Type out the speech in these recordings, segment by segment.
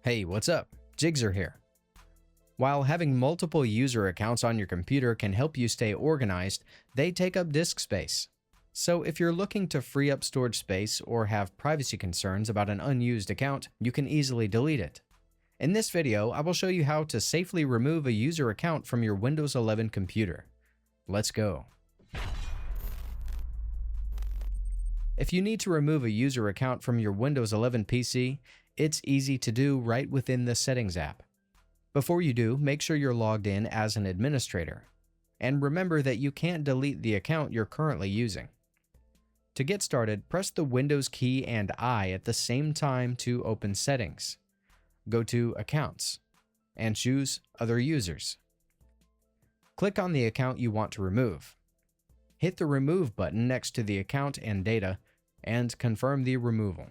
Hey, what's up? Jigxor here. While having multiple user accounts on your computer can help you stay organized, they take up disk space. So if you're looking to free up storage space or have privacy concerns about an unused account, you can easily delete it. In this video, I will show you how to safely remove a user account from your Windows 11 computer. Let's go. If you need to remove a user account from your Windows 11 PC, it's easy to do right within the Settings app. Before you do, make sure you're logged in as an administrator. And remember that you can't delete the account you're currently using. To get started, press the Windows key and I at the same time to open Settings. Go to Accounts and choose Other Users. Click on the account you want to remove. Hit the Remove button next to the account and data and confirm the removal.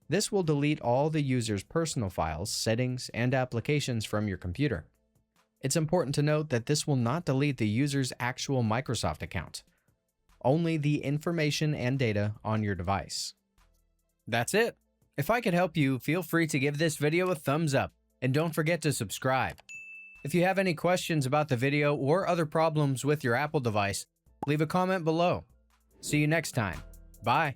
This will delete all the user's personal files, settings, and applications from your computer. It's important to note that this will not delete the user's actual Microsoft account, only the information and data on your device. That's it. If I could help you, feel free to give this video a thumbs up, and don't forget to subscribe. If you have any questions about the video or other problems with your Apple device, leave a comment below. See you next time. Bye.